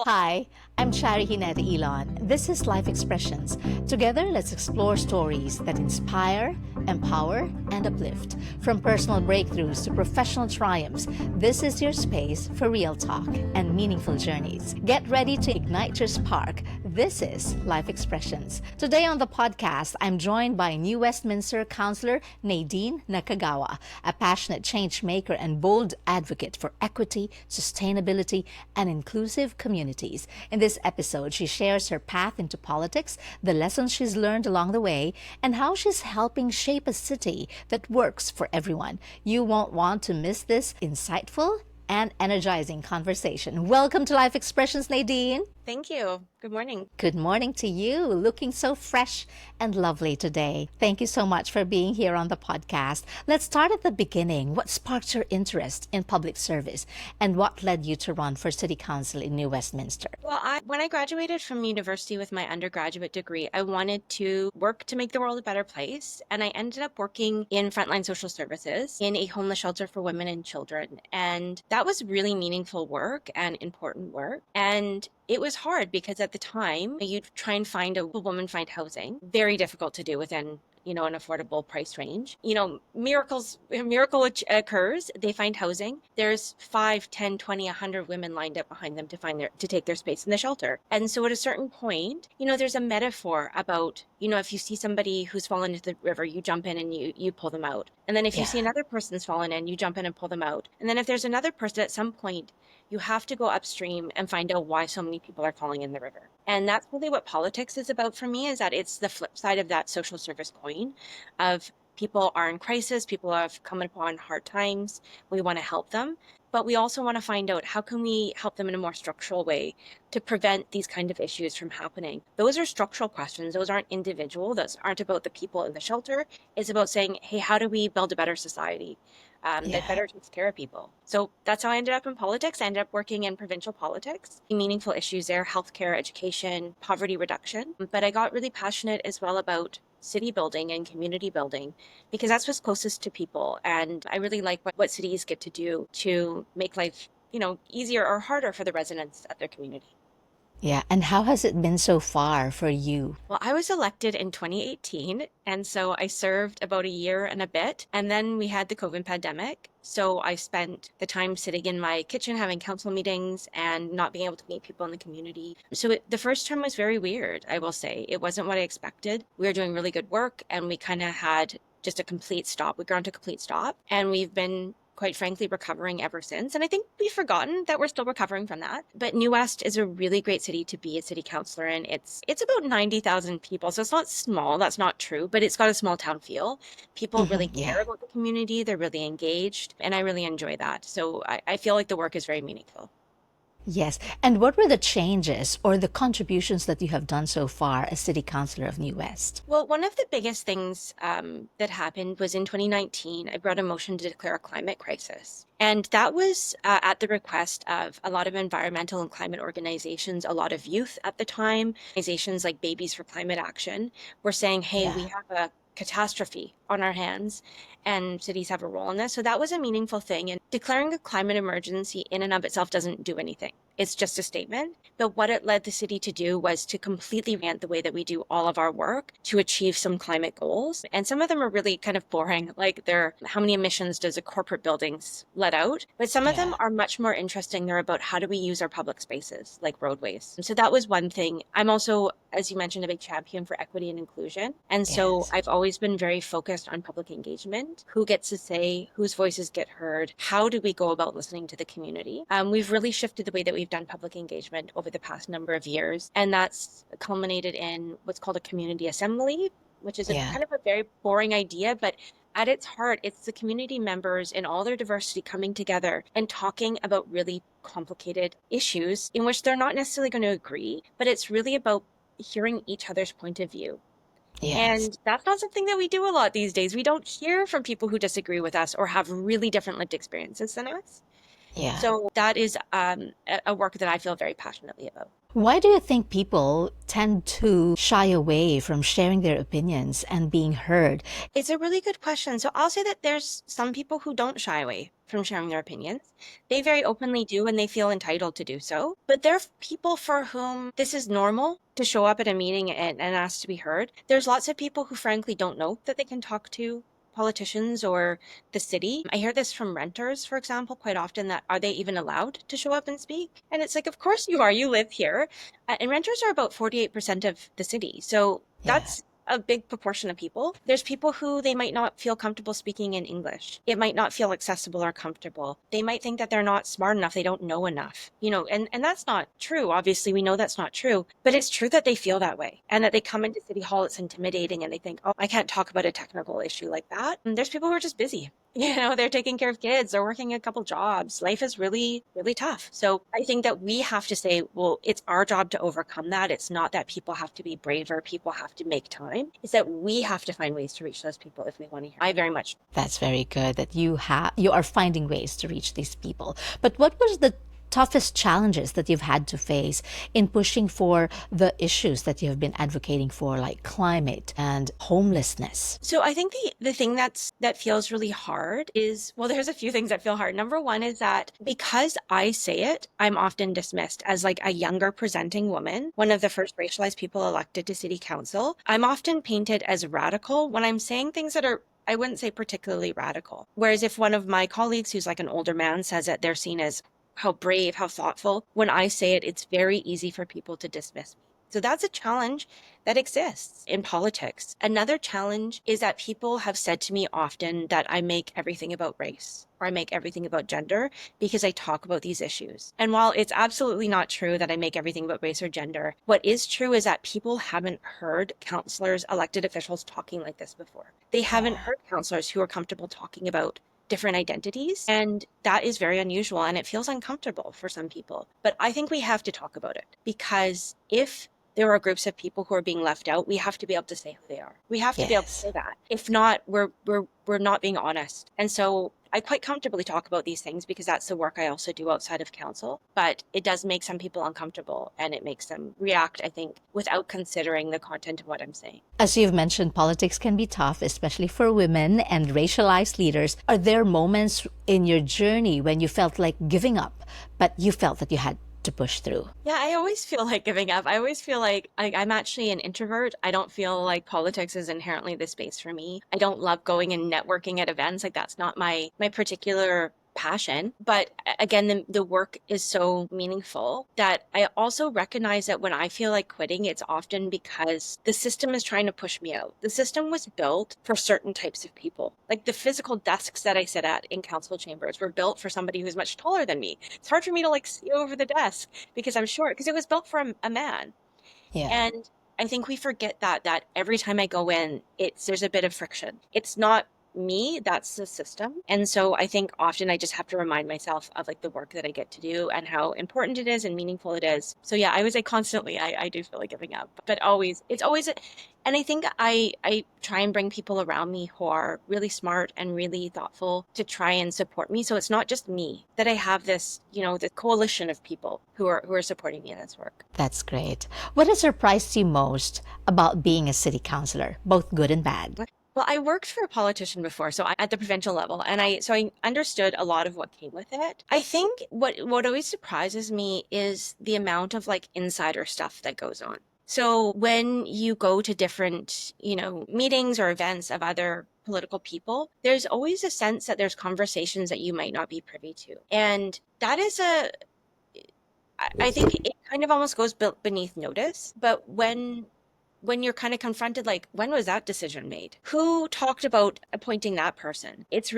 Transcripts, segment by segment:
Hi, I'm Charie Ginete Ilon. This is Life Expressions. Together, let's explore stories that inspire, empower, and uplift. From personal breakthroughs to professional triumphs, this is your space for real talk and meaningful journeys. Get ready to ignite your spark. This is Life Expressions. Today on the podcast, I'm joined by new Westminster Councillor Nadine Nakagawa, a passionate change maker and bold advocate for equity, sustainability, and inclusive communities. In this episode, she shares her path into politics, the lessons she's learned along the way, and how she's helping shape a city that works for everyone. You won't want to miss this insightful and energizing conversation. Welcome to Life Expressions, Nadine. Thank you. Good morning. Good morning to you. Looking so fresh and lovely today. Thank you so much for being here on the podcast. Let's start at the beginning. What sparked your interest in public service and what led you to run for City Council in New Westminster? Well, when I graduated from university with my undergraduate degree, I wanted to work to make the world a better place. And I ended up working in frontline social services in a homeless shelter for women and children. And that was really meaningful work and important work. And it was hard because at the time, you'd try and find a woman find housing. Very difficult to do within an affordable price range. A miracle occurs. They find housing. There's 5, 10, 20, 100 women lined up behind them to take their space in the shelter. And so at a certain point, there's a metaphor about, if you see somebody who's fallen into the river, you jump in and you pull them out. And then if you see another person's fallen in, you jump in and pull them out. And then if there's another person at some point, you have to go upstream and find out why so many people are falling in the river. And that's really what politics is about for me, is that it's the flip side of that social service coin of people are in crisis, people have come upon hard times, we want to help them, but we also want to find out how can we help them in a more structural way to prevent these kind of issues from happening. Those are structural questions. Those aren't individual. Those aren't about the people in the shelter. It's about saying, hey, how do we build a better society that better takes care of people? So that's how I ended up in politics. I ended up working in provincial politics, meaningful issues there, healthcare, education, poverty reduction. But I got really passionate as well about city building and community building because that's what's closest to people. And I really like what cities get to do to make life, easier or harder for the residents at their community. Yeah, and how has it been so far for you? Well, I was elected in 2018, and so I served about a year and a bit, and then we had the COVID pandemic. So I spent the time sitting in my kitchen having council meetings and not being able to meet people in the community. So the first term was very weird, I will say. It wasn't what I expected. We were doing really good work, and we kind of had just a complete stop. We ground to a complete stop, and we've been quite frankly, recovering ever since. And I think we've forgotten that we're still recovering from that. But New West is a really great city to be a city councillor in. It's about 90,000 people. So it's not small. That's not true. But it's got a small town feel. People really care about the community. They're really engaged. And I really enjoy that. So I feel like the work is very meaningful. Yes. And what were the changes or the contributions that you have done so far as City Councillor of New West? Well, one of the biggest things that happened was in 2019, I brought a motion to declare a climate crisis. And that was at the request of a lot of environmental and climate organizations, a lot of youth at the time, organizations like Babies for Climate Action were saying, hey, we have a catastrophe on our hands and cities have a role in this. So that was a meaningful thing. And declaring a climate emergency in and of itself doesn't do anything. It's just a statement. But what it led the city to do was to completely revamp the way that we do all of our work to achieve some climate goals. And some of them are really kind of boring, like how many emissions does a corporate buildings let out? But some of them are much more interesting. They're about how do we use our public spaces, like roadways. And so that was one thing. I'm also, as you mentioned, a big champion for equity and inclusion. And so I've always been very focused on public engagement. Who gets to say, whose voices get heard? How do we go about listening to the community? We've really shifted the way that we've done public engagement over the past number of years. And that's culminated in what's called a community assembly, which is kind of a very boring idea, but at its heart, it's the community members in all their diversity coming together and talking about really complicated issues in which they're not necessarily going to agree, but it's really about hearing each other's point of view. And that's not something that we do a lot these days. We don't hear from people who disagree with us or have really different lived experiences than us. So that is a work that I feel very passionately about. Why do you think people tend to shy away from sharing their opinions and being heard? It's a really good question. So I'll say that there's some people who don't shy away from sharing their opinions. They very openly do, and they feel entitled to do so. But there are people for whom this is normal to show up at a meeting and ask to be heard. There's lots of people who frankly don't know that they can talk to politicians or the city. I hear this from renters, for example, quite often, that are they even allowed to show up and speak? And it's like, of course you are, you live here. And renters are about 48% of the city. So that's a big proportion of people. There's people who they might not feel comfortable speaking in English. It might not feel accessible or comfortable. They might think that they're not smart enough. They don't know enough, and that's not true. Obviously, we know that's not true, but it's true that they feel that way and that they come into City Hall, it's intimidating, and they think, oh, I can't talk about a technical issue like that. And there's people who are just busy. They're taking care of kids, they're working a couple jobs. Life is really, really tough. So I think that we have to say, well, it's our job to overcome that. It's not that people have to be braver, people have to make time. It's that we have to find ways to reach those people if we want to hear. I very much. That's very good that you are finding ways to reach these people. But what was the toughest challenges that you've had to face in pushing for the issues that you have been advocating for, like climate and homelessness? So I think the thing that feels really hard is, well, there's a few things that feel hard. Number one is that because I say it, I'm often dismissed as like a younger presenting woman, one of the first racialized people elected to city council. I'm often painted as radical when I'm saying things that are, I wouldn't say particularly radical. Whereas if one of my colleagues who's like an older man says it, they're seen as how brave, how thoughtful. When I say it, it's very easy for people to dismiss me. So that's a challenge that exists in politics. Another challenge is that people have said to me often that I make everything about race or I make everything about gender because I talk about these issues. And while it's absolutely not true that I make everything about race or gender, what is true is that people haven't heard councillors, elected officials talking like this before. They haven't heard councillors who are comfortable talking about different identities. And that is very unusual and it feels uncomfortable for some people. But I think we have to talk about it because if there are groups of people who are being left out, we have to be able to say who they are. We have to be able to say that. If not, we're not being honest. And so I quite comfortably talk about these things because that's the work I also do outside of council. But it does make some people uncomfortable and it makes them react, I think, without considering the content of what I'm saying. As you've mentioned, politics can be tough, especially for women and racialized leaders. Are there moments in your journey when you felt like giving up, but you felt that you had to push through? Yeah, I always feel like giving up. I always feel like I'm actually an introvert. I don't feel like politics is inherently the space for me. I don't love going and networking at events. Like that's not my particular passion. But again, the work is so meaningful that I also recognize that when I feel like quitting, it's often because the system is trying to push me out. The system was built for certain types of people. Like the physical desks that I sit at in council chambers were built for somebody who's much taller than me. It's hard for me to like see over the desk because I'm short, because it was built for a man. Yeah. And I think we forget that every time I go in, there's a bit of friction. It's not me, that's the system. And so I think often I just have to remind myself of like the work that I get to do and how important it is and meaningful it is. So yeah, I would say constantly I do feel like giving up, but it's always and I think I try and bring people around me who are really smart and really thoughtful to try and support me. So it's not just me, that I have this, the coalition of people who are supporting me in this work. That's great. What has surprised you most about being a city councillor, both good and bad? Well, I worked for a politician before, so at the provincial level, and I understood a lot of what came with it. I think what always surprises me is the amount of like insider stuff that goes on. So when you go to different, meetings or events of other political people, there's always a sense that there's conversations that you might not be privy to. And that is I think it kind of almost goes beneath notice, but when you're kind of confronted, like, when was that decision made? Who talked about appointing that person? It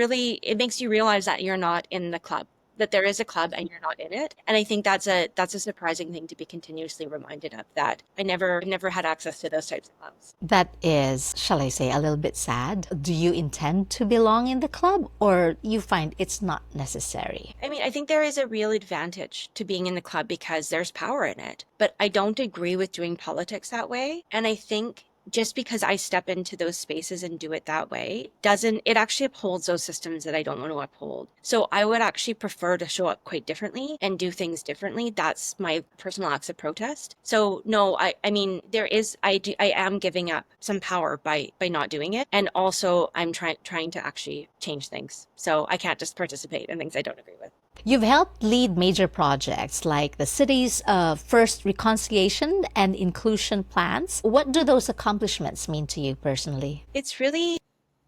makes you realize that you're not in the club, that there is a club and you're not in it. And I think that's a surprising thing to be continuously reminded of, that I never had access to those types of clubs. That is, shall I say, a little bit sad. Do you intend to belong in the club, or you find it's not necessary? I mean, I think there is a real advantage to being in the club because there's power in it, but I don't agree with doing politics that way. And I think just because I step into those spaces and do it that way doesn't, it actually upholds those systems that I don't want to uphold. So I would actually prefer to show up quite differently and do things differently. That's my personal acts of protest. So no, I mean, I am giving up some power by not doing it. And also I'm trying to actually change things. So I can't just participate in things I don't agree with. You've helped lead major projects like the city's first reconciliation and inclusion plans. What do those accomplishments mean to you personally? It's really,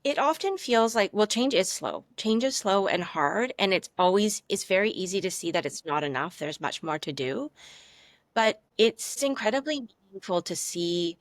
it often feels like, well, change is slow. Change is slow and hard. And it's very easy to see that it's not enough. There's much more to do. But it's incredibly meaningful to see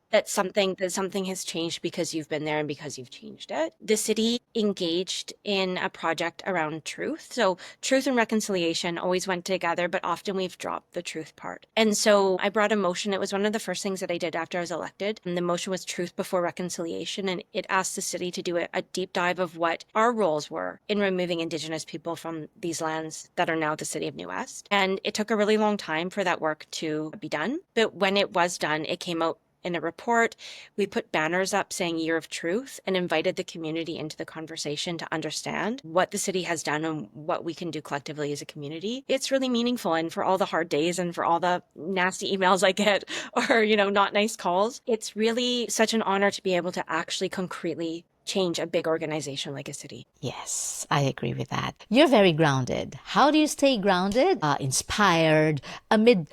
that something has changed because you've been there and because you've changed it. The city engaged in a project around truth. So truth and reconciliation always went together, but often we've dropped the truth part. And so I brought a motion. It was one of the first things that I did after I was elected. And the motion was truth before reconciliation. And it asked the city to do a deep dive of what our roles were in removing Indigenous people from these lands that are now the city of New West. And it took a really long time for that work to be done. But when it was done, it came out in a report. We put banners up saying Year of Truth and invited the community into the conversation to understand what the city has done and what we can do collectively as a community. It's really meaningful. And for all the hard days and for all the nasty emails I get or, not nice calls, it's really such an honor to be able to actually concretely change a big organization like a city. Yes, I agree with that. You're very grounded. How do you stay grounded, inspired amid,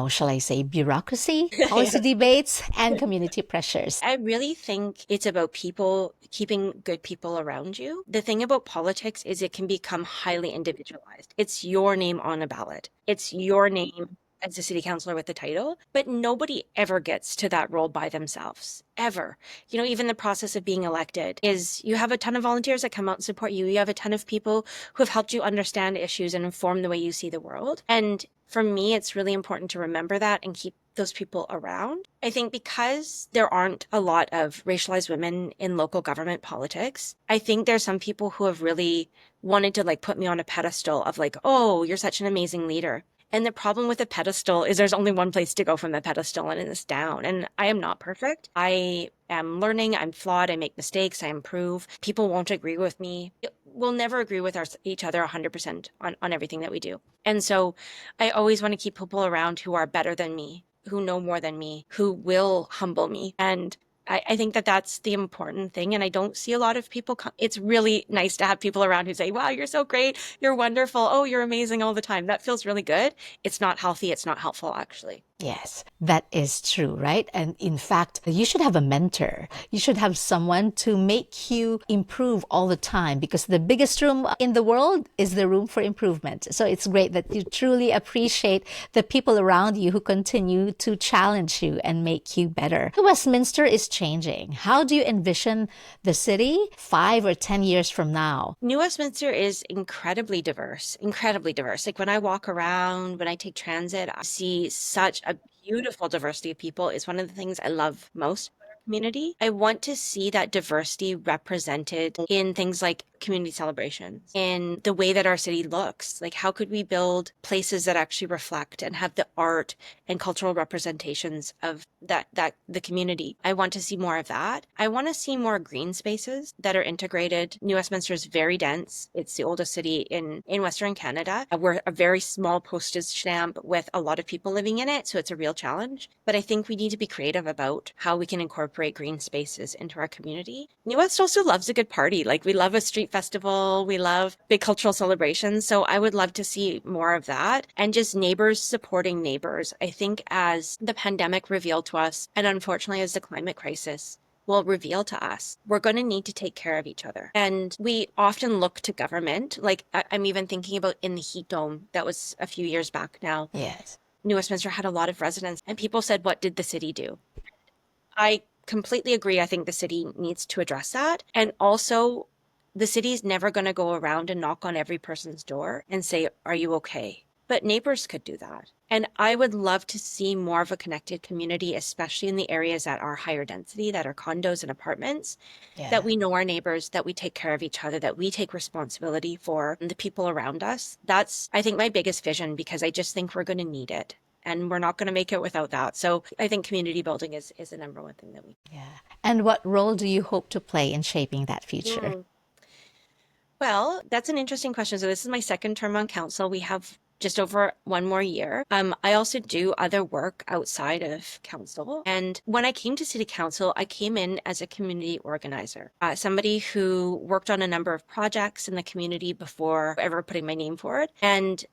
shall I say, bureaucracy, policy debates, and community pressures? I really think it's about people, keeping good people around you. The thing about politics is it can become highly individualized. It's your name on a ballot. It's your name as a city councillor with the title, but nobody ever gets to that role by themselves, ever. Even the process of being elected is you have a ton of volunteers that come out and support you. You have a ton of people who have helped you understand issues and inform the way you see the world. And for me, it's really important to remember that and keep those people around. I think because there aren't a lot of racialized women in local government politics, I think there's some people who have really wanted to put me on a pedestal of oh, you're such an amazing leader. And the problem with a pedestal is there's only one place to go from the pedestal, and it's down. And I am not perfect. I am learning. I'm flawed. I make mistakes. I improve. People won't agree with me. We'll never agree with each other 100% on everything that we do. And so I always want to keep people around who are better than me, who know more than me, who will humble me. And I think that that's the important thing. And I don't see a lot of people. It's really nice to have people around who say, wow, you're so great. You're wonderful. Oh, you're amazing all the time. That feels really good. It's not healthy. It's not helpful, actually. Yes, that is true, right? And in fact, you should have a mentor. You should have someone to make you improve all the time, because the biggest room in the world is the room for improvement. So it's great that you truly appreciate the people around you who continue to challenge you and make you better. Westminster is changing. How do you envision the city 5 or 10 years from now? New Westminster is incredibly diverse, incredibly diverse. When I walk around, when I take transit, I see such a beautiful diversity of people. Is one of the things I love most about our community. I want to see that diversity represented in things like community celebrations, in the way that our city looks. How could we build places that actually reflect and have the art and cultural representations of that the community? I want to see more of that. I want to see more green spaces that are integrated. New Westminster is very dense. It's the oldest city in Western Canada. We're a very small postage stamp with a lot of people living in it, so it's a real challenge. But I think we need to be creative about how we can incorporate green spaces into our community. New West also loves a good party. We love a street festival. We love big cultural celebrations. So I would love to see more of that, and just neighbors supporting neighbors. I think as the pandemic revealed to us, and unfortunately as the climate crisis will reveal to us, we're going to need to take care of each other. And we often look to government. I'm even thinking about in the heat dome that was a few years back now. Yes. New Westminster had a lot of residents, and people said, what did the city do? I completely agree. I think the city needs to address that. And also, the city's never going to go around and knock on every person's door and say, are you okay? But neighbors could do that. And I would love to see more of a connected community, especially in the areas that are higher density, that are condos and apartments, that we know our neighbors, that we take care of each other, that we take responsibility for the people around us. That's, I think, my biggest vision, because I just think we're going to need it. and we're not going to make it without that. So I think community building is the number one thing that we Yeah. And what role do you hope to play in shaping that future? do. Well, that's an interesting question. So this is my second term on council. We have just over one more year. I also do other work outside of council. And when I came to city council, I came in as a community organizer, somebody who worked on a number of projects in the community before ever putting my name forward. And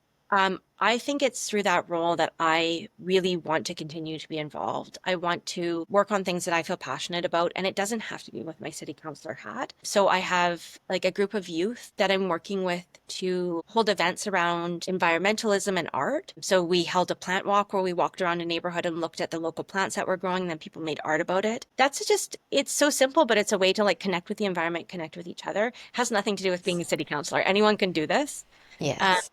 I think it's through that role that I really want to continue to be involved. I want to work on things that I feel passionate about, and it doesn't have to be with my city councilor hat. So I have like a group of youth that I'm working with to hold events around environmentalism and art. So we held a plant walk where we walked around a neighborhood and looked at the local plants that were growing, and then people made art about it. That's just, it's so simple, but it's a way to like connect with the environment, connect with each other. It has nothing to do with being a city councilor. Anyone can do this. Yes.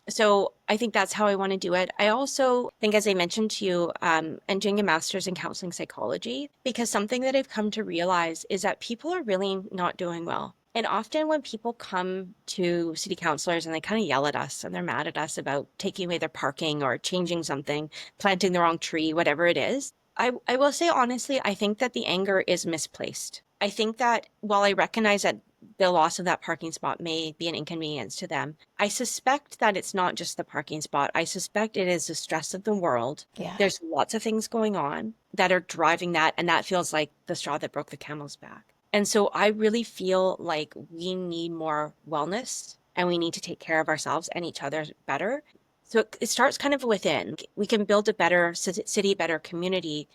So I think that's how I want to do it. I also think, as I mentioned to you, I'm doing a master's in counseling psychology, because something that I've come to realize is that people are really not doing well. And often when people come to city councilors and they kind of yell at us and they're mad at us about taking away their parking or changing something, planting the wrong tree, whatever it is, I will say honestly, I think that the anger is misplaced. I think that while I recognize that the loss of that parking spot may be an inconvenience to them, I suspect that it's not just the parking spot. I suspect it is the stress of the world. Yeah. There's lots of things going on that are driving that, and that feels like the straw that broke the camel's back. And so I really feel like we need more wellness, and we need to take care of ourselves and each other better. So it starts kind of within. We can build a better city, better community,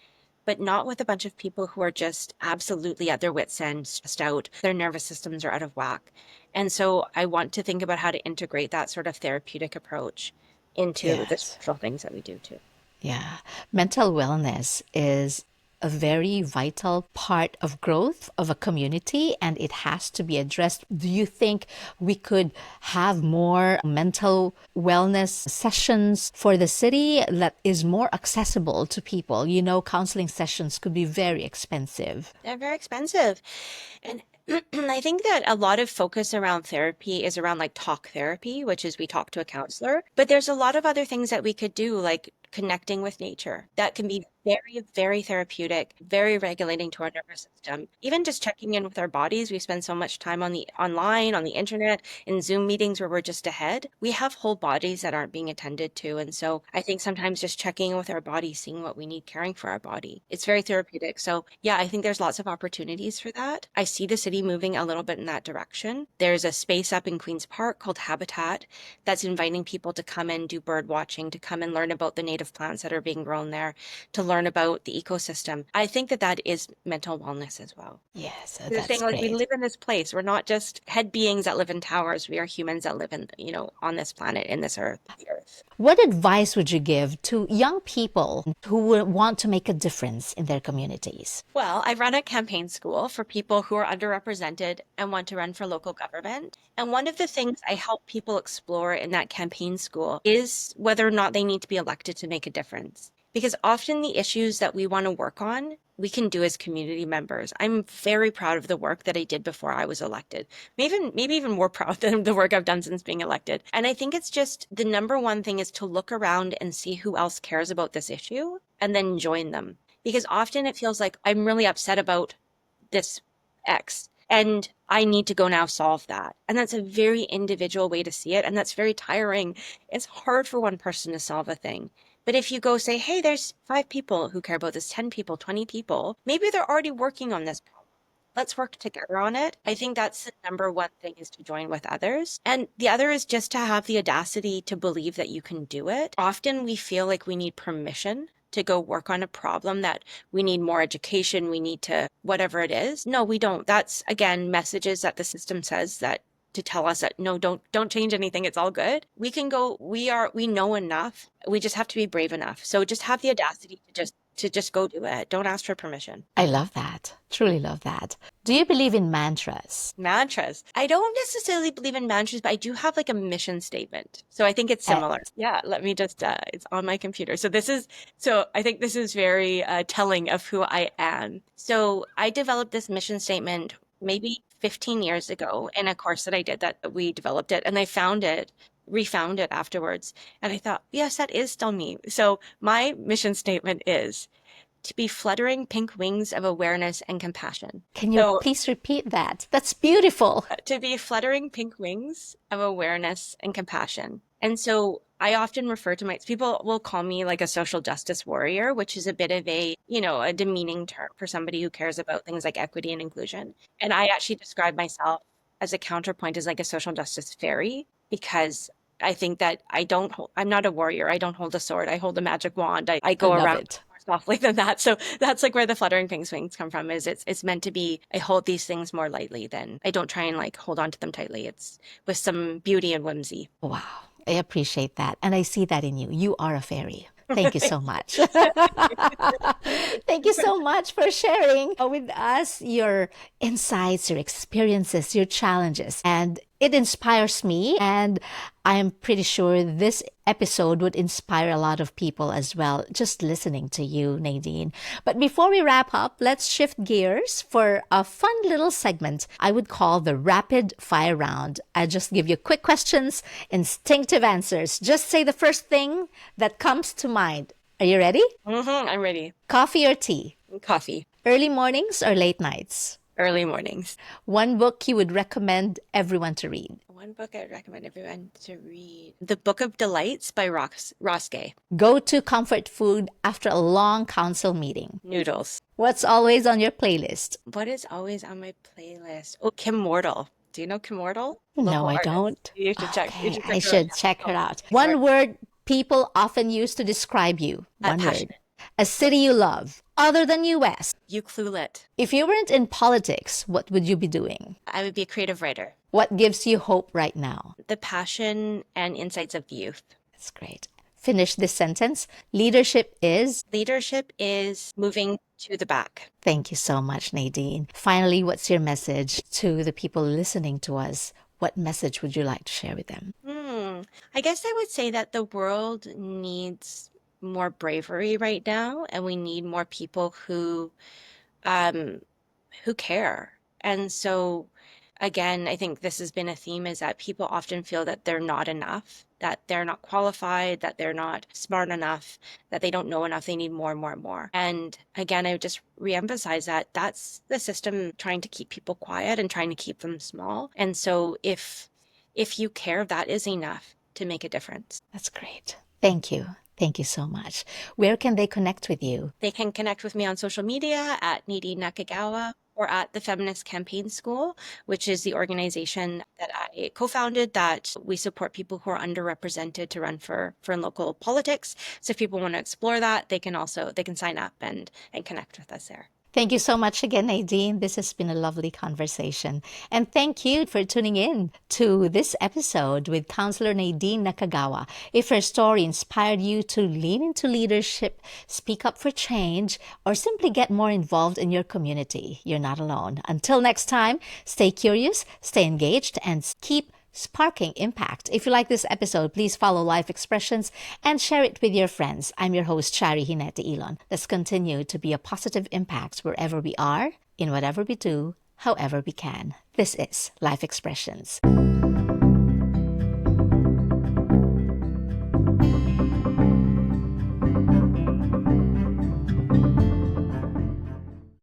but not with a bunch of people who are just absolutely at their wits' end, stressed out. Their nervous systems are out of whack. And so I want to think about how to integrate that sort of therapeutic approach into the Yes. social things that we do too. Yeah. Mental wellness is a very vital part of growth of a community, and it has to be addressed. Do you think we could have more mental wellness sessions for the city that is more accessible to people? You know, counseling sessions could be very expensive. They're very expensive. And I think that a lot of focus around therapy is around like talk therapy, which is we talk to a counselor. But there's a lot of other things that we could do, like connecting with nature, that can be very, very therapeutic, very regulating to our nervous system. Even just checking in with our bodies. We spend so much time on the online, on the internet, in Zoom meetings where we're just ahead. We have whole bodies that aren't being attended to. And so I think sometimes just checking in with our body, seeing what we need, caring for our body, it's very therapeutic. So yeah, I think there's lots of opportunities for that. I see the city moving a little bit in that direction. There's a space up in Queen's Park called Habitat that's inviting people to come and do bird watching, to come and learn about the native plants that are being grown there, to learn about the ecosystem. I think that that is mental wellness as well. Yes, They're that's saying like we great. live in this place. We're not just head beings that live in towers. We are humans that live in, on this planet, in this earth, the earth. What advice would you give to young people who would want to make a difference in their communities? Well, I run a campaign school for people who are underrepresented and want to run for local government. And one of the things I help people explore in that campaign school is whether or not they need to be elected to make a difference. Because often the issues that we want to work on, we can do as community members. I'm very proud of the work that I did before I was elected. Maybe even more proud than the work I've done since being elected. And I think it's just the number one thing is to look around and see who else cares about this issue and then join them. Because often it feels like I'm really upset about this X and I need to go now solve that. And that's a very individual way to see it. And that's very tiring. It's hard for one person to solve a thing. But if you go say, hey, there's 5 people who care about this, 10 people, 20 people, maybe they're already working on this problem. Let's work together on it. I think that's the number one thing, is to join with others. And the other is just to have the audacity to believe that you can do it. Often we feel like we need permission to go work on a problem, that we need more education, we need to, whatever it is. No, we don't. That's, again, messages that the system says that to tell us that no, don't change anything, it's all good. We can go, we know enough. We just have to be brave enough. So just have the audacity to just go do it. Don't ask for permission. I love that. Truly love that. Do you believe in mantras? Mantras. I don't necessarily believe in mantras, but I do have like a mission statement. So I think it's similar. Yeah, let me just, it's on my computer. So I think this is very telling of who I am. So I developed this mission statement maybe 15 years ago in a course that I did, that we developed it, and I found it refound it afterwards. And I thought, yes, that is still me. So my mission statement is to be fluttering pink wings of awareness and compassion. Can you So please repeat that? That's beautiful. to be fluttering pink wings of awareness and compassion. And so I often refer to people will call me like a social justice warrior, which is a bit of a demeaning term for somebody who cares about things like equity and inclusion. And I actually describe myself as a counterpoint as like a social justice fairy, because I think that I'm not a warrior. I don't hold a sword. I hold a magic wand. I I go love around it. more softly than that. So that's like where the fluttering pink wings come from, is it's meant to be, I hold these things more lightly than I don't try and like hold on to them tightly. It's with some beauty and whimsy. Wow. I appreciate that. And I see that in you. You are a fairy. Thank you so much. Thank you so much for sharing with us your insights, your experiences, your challenges. And it inspires me. And I'm pretty sure this episode would inspire a lot of people as well, just listening to you, Nadine. But before we wrap up, let's shift gears for a fun little segment I would call the rapid fire round. I just give you quick questions, instinctive answers. Just say the first thing that comes to mind. Are you ready? I'm ready. Coffee or tea? Coffee. Early mornings or late nights? Early mornings. One book you would recommend everyone to read? One book I'd recommend everyone to read: The Book of Delights by Ross Gay. Go-to comfort food after a long council meeting? Noodles. What's always on your playlist? What is always on my playlist? Oh, Kim Mortal. Do you know Kim Mortal? No, Local I artist. don't. You should check. You Okay, should I check her should out. check her out. One word people often use to describe you. One word. Passionate. A city you love, other than US. You Cluelet. If you weren't in politics, what would you be doing? I would be a creative writer. What gives you hope right now? The passion and insights of the youth. That's great. Finish this sentence. Leadership is... Leadership is moving to the back. Thank you so much, Nadine. Finally, what's your message to the people listening to us? What message would you like to share with them? I guess I would say that the world needs more bravery right now, and we need more people who care. And so again, I think this has been a theme, is that people often feel that they're not enough, that they're not qualified, that they're not smart enough, that they don't know enough. They need more and more and more. And again, I would just reemphasize that that's the system trying to keep people quiet and trying to keep them small. And so if you care, that is enough to make a difference. That's great. Thank you. Thank you so much. Where can they connect with you? They can connect with me on social media at Nadine Nakagawa, or at the Feminist Campaign School, which is the organization that I co-founded, that we support people who are underrepresented to run for local politics. So if people want to explore that, they can sign up and connect with us there. Thank you so much again, Nadine. This has been a lovely conversation. And thank you for tuning in to this episode with Councillor Nadine Nakagawa. If her story inspired you to lean into leadership, speak up for change, or simply get more involved in your community, you're not alone. Until next time, stay curious, stay engaged, and keep sparking impact. If you like this episode, please follow Life Expressions and share it with your friends. I'm your host, Charie Ginete Ilon. Let's continue to be a positive impact wherever we are, in whatever we do, however we can. This is Life Expressions.